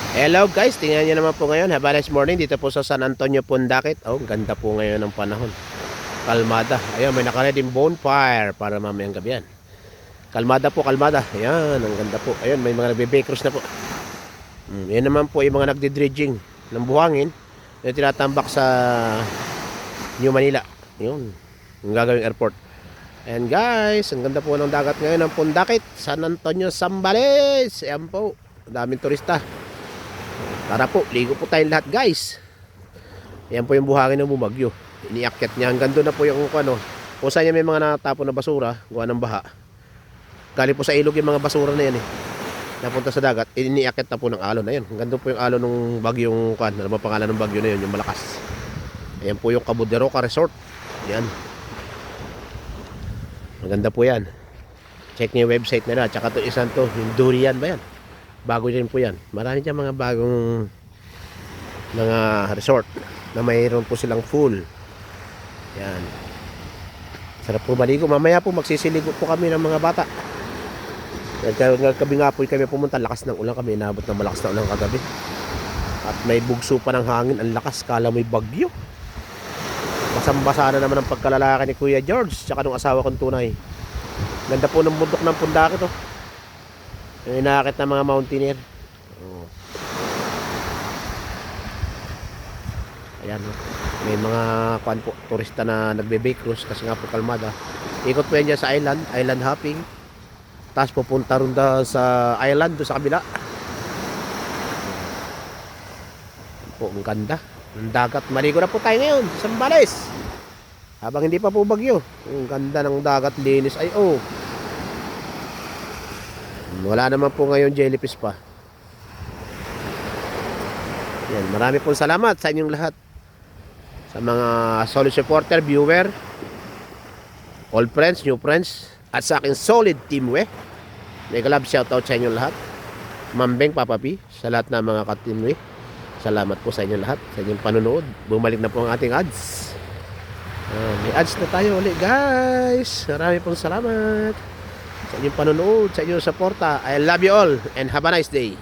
Hello guys, tingnan nyo naman po ngayon. Have a nice morning dito po sa San Antonio, Pundakit. Oh, ganda po ngayon ng panahon. Kalmada. Ayun, may nakareding bonfire para mamayang gabi yan. Kalmada po, kalmada. Ayan, ang ganda po. Ayun, may mga nagbe-bakers na po. Yan naman po yung mga nagdi-dredging ng buhangin. Yung tinatambak sa New Manila. Yun, yung gagawing airport. And guys, ang ganda po ng dagat ngayon ng Pundakit. San Antonio, Zambales. Ayan po, daming turista. Tara po, ligo po tayong lahat guys. Yan po yung buhangin ng bumagyo. Iniakyat niya. Hanggang doon na po yung ano. Kung saan niya may mga natapon na basura, gawa ng baha. Galing po sa ilog yung mga basura na yan eh. Napunta sa dagat, iniakyat na po ng alon na yun. Hanggang doon po yung alon ng bagyong kan. Ano ba pangalan ng bagyo na yun? Yung malakas. Ayan po yung Cabo de Roca Resort. Yan. Maganda po yan. Check niyo yung website nila. Tsaka to isang to, yung Durian ba yan? Bago din po yan. Marami dyan mga bagong mga resort na mayroon po silang pool. Yan. Sarap po maligo. Mamaya po magsisiligo po kami ng mga bata. Nagkabi nga po kami pumunta. Lakas ng ulan kami. Inabot ng malakas na ulan kagabi. At may bugso pa ng hangin. Ang lakas. Kala may bagyo. Basang-basa na naman ang pagkalalaki ni Kuya George tsaka nung asawa kong tunay. Ganda po ng bundok ng Pundakit oh. Yung inakit na mga mountaineer. Oh. Ayan oh. May mga kuan po, turista na nagbe-bake cruise kasi nga po kalmada. Ikot po yan dyan sa island, island hopping. Tapos pupunta rin sa island doon sa kabila. Po, ang ganda. Ang dagat. Maligo na po tayo ngayon sa Zambales. Habang hindi pa po bagyo. Ang ganda ng dagat, linis. Ay oh. Wala naman po ngayon jellyfish pa. Yan, marami pong salamat sa inyong lahat. Sa mga solid supporter, viewer, old friends, new friends, at sa aking solid team we. Mega love shoutout sa inyong lahat. Mambeng, Papa P, sa lahat ng mga ka-team we. Salamat po sa inyong lahat, sa inyong panonood. Bumalik na po ang ating ads. May ads na tayo ulit guys. Marami pong salamat sa inyong panonood, sa inyong suporta. I love you all and have a nice day.